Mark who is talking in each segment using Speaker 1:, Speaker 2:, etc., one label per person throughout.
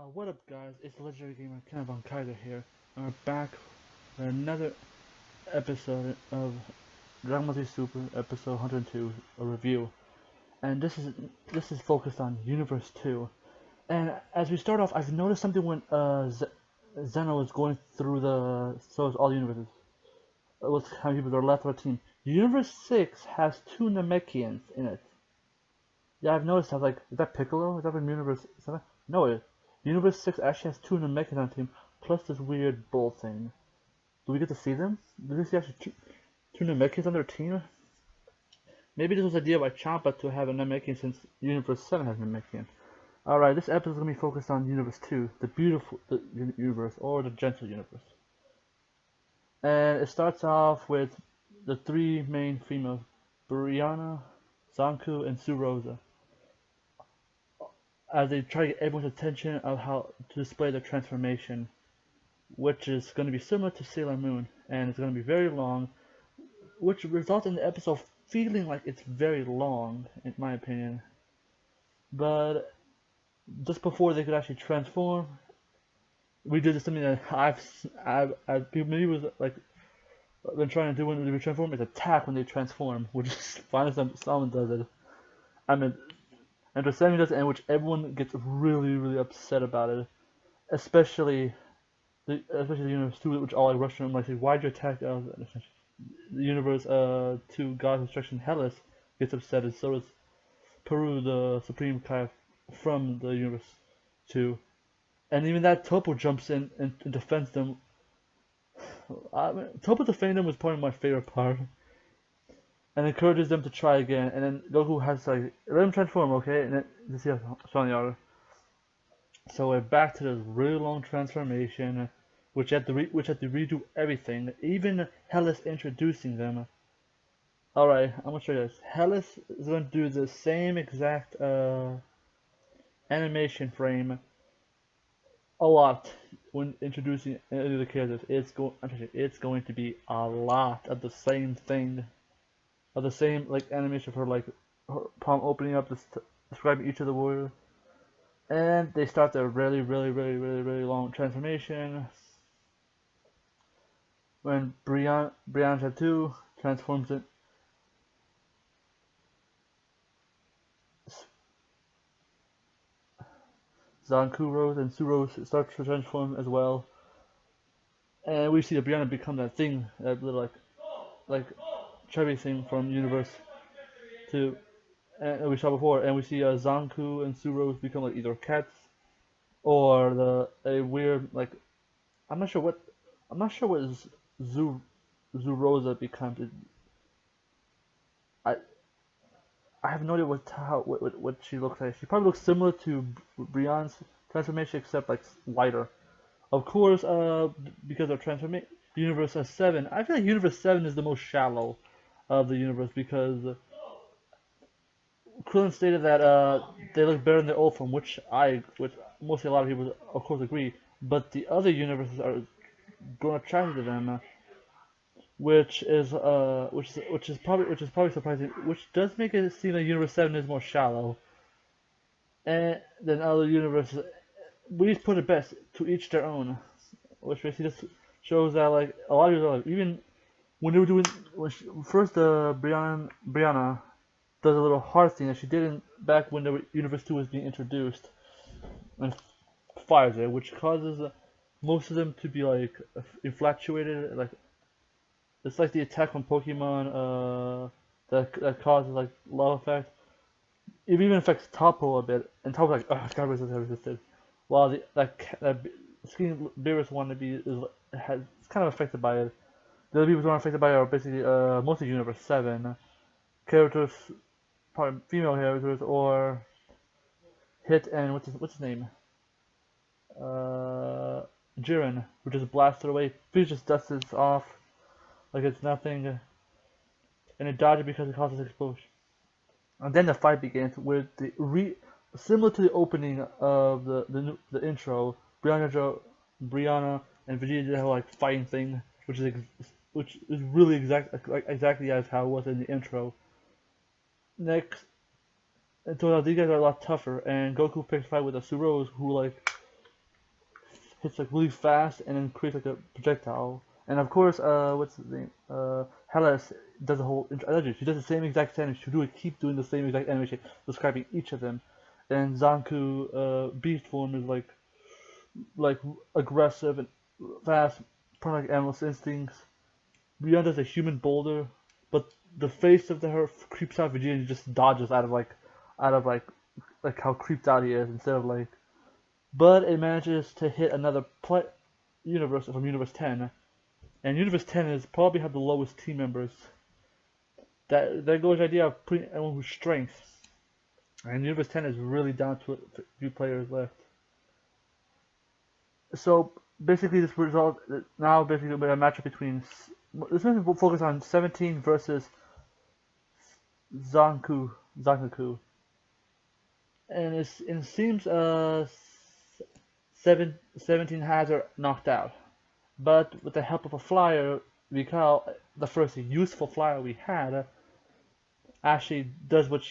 Speaker 1: What up, guys? It's Legendary Gamer Kenan on Kaiser here, and we're back with another episode of Dragon Ball Z Super Episode 102, a review. And this is focused on Universe 2. And as we start off, I've noticed something when Zeno was going through all the universes. With how many people are left of a team. Universe 6 has two Namekians in it. Yeah, I've noticed. I was like, is that Piccolo? Is that from Universe 7? No, Universe 6 actually has two Namekians on the team, plus this weird bull thing. Do we get to see them? Do we see actually two Namekians on their team? Maybe this was an idea by Champa to have a Namekian since Universe 7 has Namekian. Alright, this episode is going to be focused on Universe 2, the beautiful universe, or the gentle universe. And it starts off with the three main females, Brianna, Zanku, and Surosa, as they try to get everyone's attention of how to display their transformation, which is going to be similar to Sailor Moon, and it's going to be very long, which results in the episode feeling like it's very long, in my opinion. But just before they could actually transform, we did something that I've maybe was like been trying to do when they transform, is attack when they transform, which is finally someone does it. I mean, and to Sammy does it, in which everyone gets really upset about it, especially the Universe 2, which all like rush in like say, why'd you attack us? The Universe 2 God Instruction Hellas gets upset, and so does Peru, the Supreme Kai from the Universe 2. And even that Topo jumps in and defends them. Topo defending them was probably my favorite part. And encourages them to try again, and then Goku has to like, let him transform, okay? And then you see how strong they are. So we're back to this really long transformation, which had to redo everything, even Hellas introducing them. Alright, I'm gonna show you this. Hellas is gonna do the same exact animation frame a lot when introducing any of the characters. It's going to be a lot of the same thing. Of the same like animation for like her palm opening up, describing each of the warriors, and they start their really long transformation. When Brianna 2 transforms it, Zankuros and Suros start to transform as well, and we see the Brianna become that thing, that little like chubby thing from Universe 2, and we saw before, and we see Zanku and Suros become like either cats or a weird like I'm not sure what Zurosa becomes. I I have no idea what she looks like. She probably looks similar to Brian's transformation, except like lighter. Of course, because of transformation, Universe 7. I feel like Universe 7 is the most shallow of the universe because Krillin stated that they look better in their old form, which mostly a lot of people of course agree. But the other universes are going attracted to them, which is probably surprising. Which does make it seem that Universe 7 is more shallow, and than other universes. We just put it best, to each their own, which basically just shows that like a lot of people like, even when they were doing first Brianna does a little heart thing that she didn't back when the Universe 2 was being introduced, and fires it, which causes most of them to be like infatuated. Like it's like the attack on Pokemon that causes like love effect. It even affects Topo a bit, and Topo's like, oh, God resisted. While that Skinny Beerus wannabe is kind of affected by it. The other people who are affected by it are basically mostly Universe 7 characters, probably female characters, or Hit and what's his name? Jiren, who just blasted away. He just dusts it off like it's nothing, and it dodges because it causes explosion. And then the fight begins with similar to the opening of the intro. Brianna and Vegeta have like fighting thing, which is really exactly as how it was in the intro. Next, and so now these guys are a lot tougher, and Goku picks a fight with the Suros, who like hits like really fast and then creates like a projectile. And of course, what's his name? Hellas does a whole energy. She does the same exact animation. She do keep doing the same exact animation, describing each of them. And Zanku, beast form is like aggressive and fast, probably like animal instincts. Brianna does a human boulder, but the face of her creeps out Vegeta and he just dodges out of like how creeped out he is instead of like. But it manages to hit another universe from Universe 10, and Universe 10 is probably have the lowest team members. That goes the idea of putting everyone with strength, and Universe 10 is really down to a few players left. So basically, this result now basically a matchup between this one will focus on 17 versus Zankaku, and it seems 17 has her knocked out, but with the help of a flyer, Mikal, the first useful flyer we had, actually does what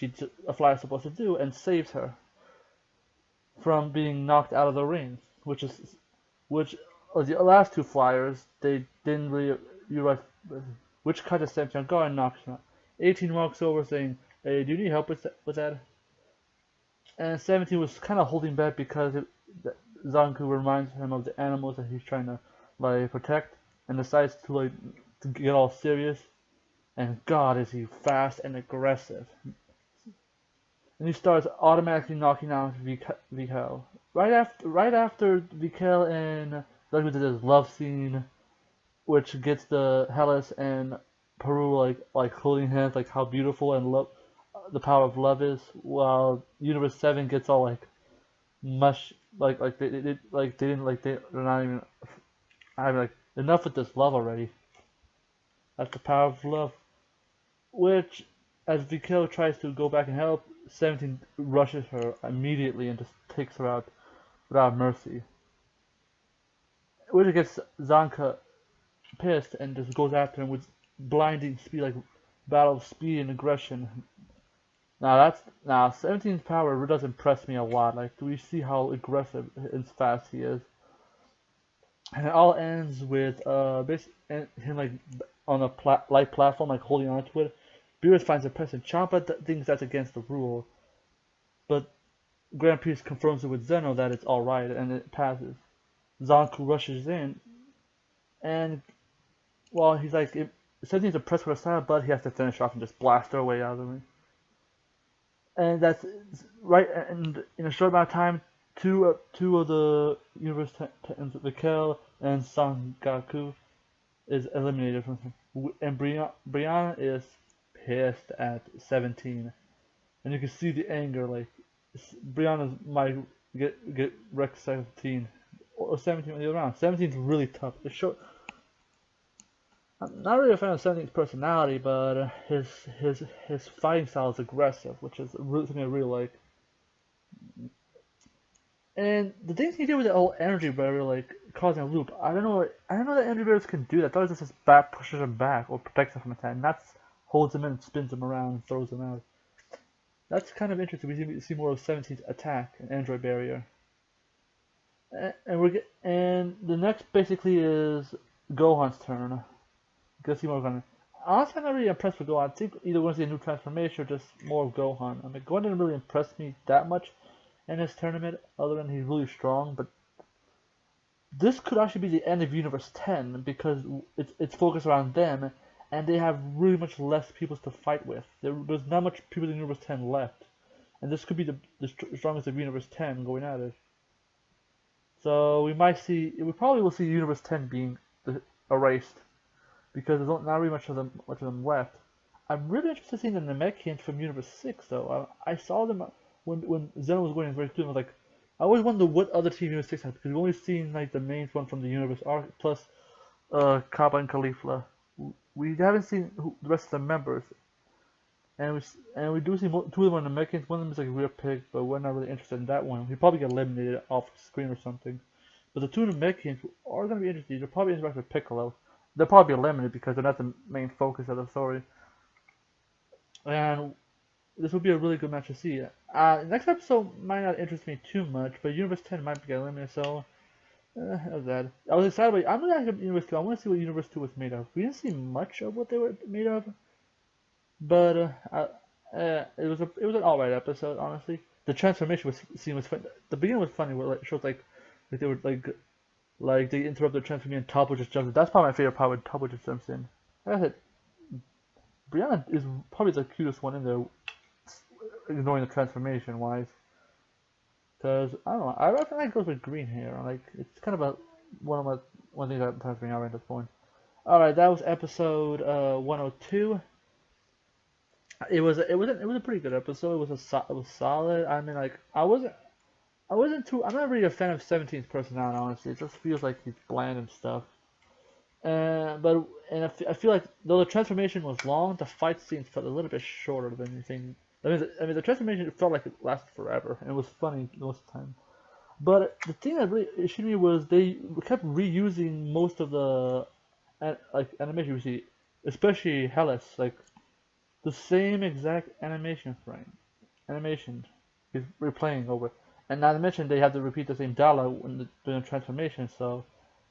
Speaker 1: a flyer is supposed to do and saves her from being knocked out of the ring, which the last two flyers they didn't really utilize, which cut the 17 guard and knocks him out. 18 walks over saying, "Hey, do you need help with that?" And 17 was kind of holding back because Zanku reminds him of the animals that he's trying to like protect, and decides to get all serious. And God, is he fast and aggressive! And he starts automatically knocking out Vikel. Right after Vikel and Zanku did his love scene, which gets the Hellas and Peru like holding hands, like how beautiful and love the power of love is, while Universe 7 gets all like mush, they're not even having like enough with this love already. That's the power of love. Which, as Vikel tries to go back and help, 17 rushes her immediately and just takes her out without mercy. Which gets Zanka pissed and just goes after him with blinding speed, like battle of speed and aggression. Now 17's power really does impress me a lot. Like, do we see how aggressive and fast he is? And it all ends with him like on a light platform, like holding on to it. Beerus finds a person. Champa thinks that's against the rule, but Grand Priest confirms it with Zeno that it's alright, and it passes. Zanku rushes in, and well, he's like, 17's impressed with her style, but he has to finish off and just blast her way out of the ring. And that's right. And in a short amount of time, two of the Universe 10s, Vikel and Sangaku, is eliminated from him. And Brianna is pissed at 17, and you can see the anger. Like, Brianna might get wrecked 17 or 17 on the other round. 17's really tough. I'm not really a fan of 17's personality, but his fighting style is aggressive, which is something I really like. And the things he did with the whole energy barrier, like causing a loop, I don't know that energy barriers can do that. I thought it was just his back pushes him back or protects him from attack, and that holds him in, spins him around, and throws him out. That's kind of interesting. We see more of 17's attack and android barrier. And the next basically is Gohan's turn. Let's see more Gohan. Honestly, I'm not really impressed with Gohan. I think either we're going to see a new transformation or just more of Gohan. I mean, Gohan didn't really impress me that much in this tournament, other than he's really strong. But this could actually be the end of Universe 10 because it's focused around them, and they have really much less people to fight with. There's not much people in Universe 10 left, and this could be the strongest of Universe 10 going at it. So we probably will see Universe 10 being erased, because there's not really much of them left. I'm really interested in seeing the Namekians from Universe 6, though. I saw them when Zeno was going very soon. I was like, I always wonder what other team Universe 6 has, because we've only seen like the main one from the Universe arc, plus Kappa and Caulifla. We haven't seen the rest of the members, and we do see two of them on the Namekians. One of them is like a real pig, but we're not really interested in that one. He'll probably get eliminated off screen or something. But the two Namekians are going to be interesting. They'll probably interact with Piccolo. They'll probably be eliminated because they're not the main focus of the story. And this will be a really good match to see. Next episode might not interest me too much, but Universe 10 might get eliminated, so That was bad. I was excited about. I'm gonna ask Universe 2. I want to see what Universe 2 was made of. We didn't see much of what they were made of, but it was an alright episode, honestly. The transformation scene was fun. The beginning was funny, where like, it showed like they were like they interrupt the transformation and Toppo just jumps in. That's probably my favorite part when Toppo just jumps in. Like I said, Brianna is probably the cutest one in there, ignoring the transformation wise. Cause I don't know, I reckon that goes with green hair. Like it's kind of a one thing that turns me out at this point. All right, that was episode 102. It was a pretty good episode. It was solid. I mean, like I wasn't too. I'm not really a fan of 17's personality, honestly. It just feels like he's bland and stuff. I feel like though the transformation was long, the fight scenes felt a little bit shorter than anything. I mean, the transformation felt like it lasted forever, and it was funny most of the time. But the thing that really issued me was they kept reusing most of the like animation we see, especially Hellas, like the same exact animation is replaying over. And not to mention they have to repeat the same dialogue during the transformation, so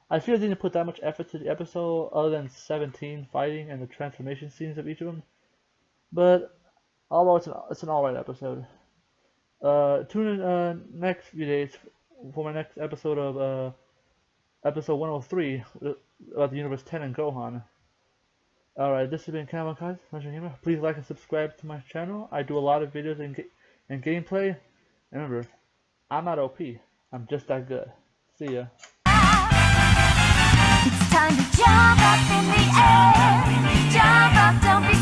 Speaker 1: I feel they didn't put that much effort to the episode other than 17 fighting and the transformation scenes of each of them. But overall, it's an alright episode. Tune in next few days for my next episode of episode 103 about the Universe 10 and Gohan. Alright, this has been Kenan, Kaiser. Please like and subscribe to my channel. I do a lot of videos and gameplay. And remember, I'm not OP. I'm just that good. See ya.
Speaker 2: It's time to jump up in the air. Jump up, don't be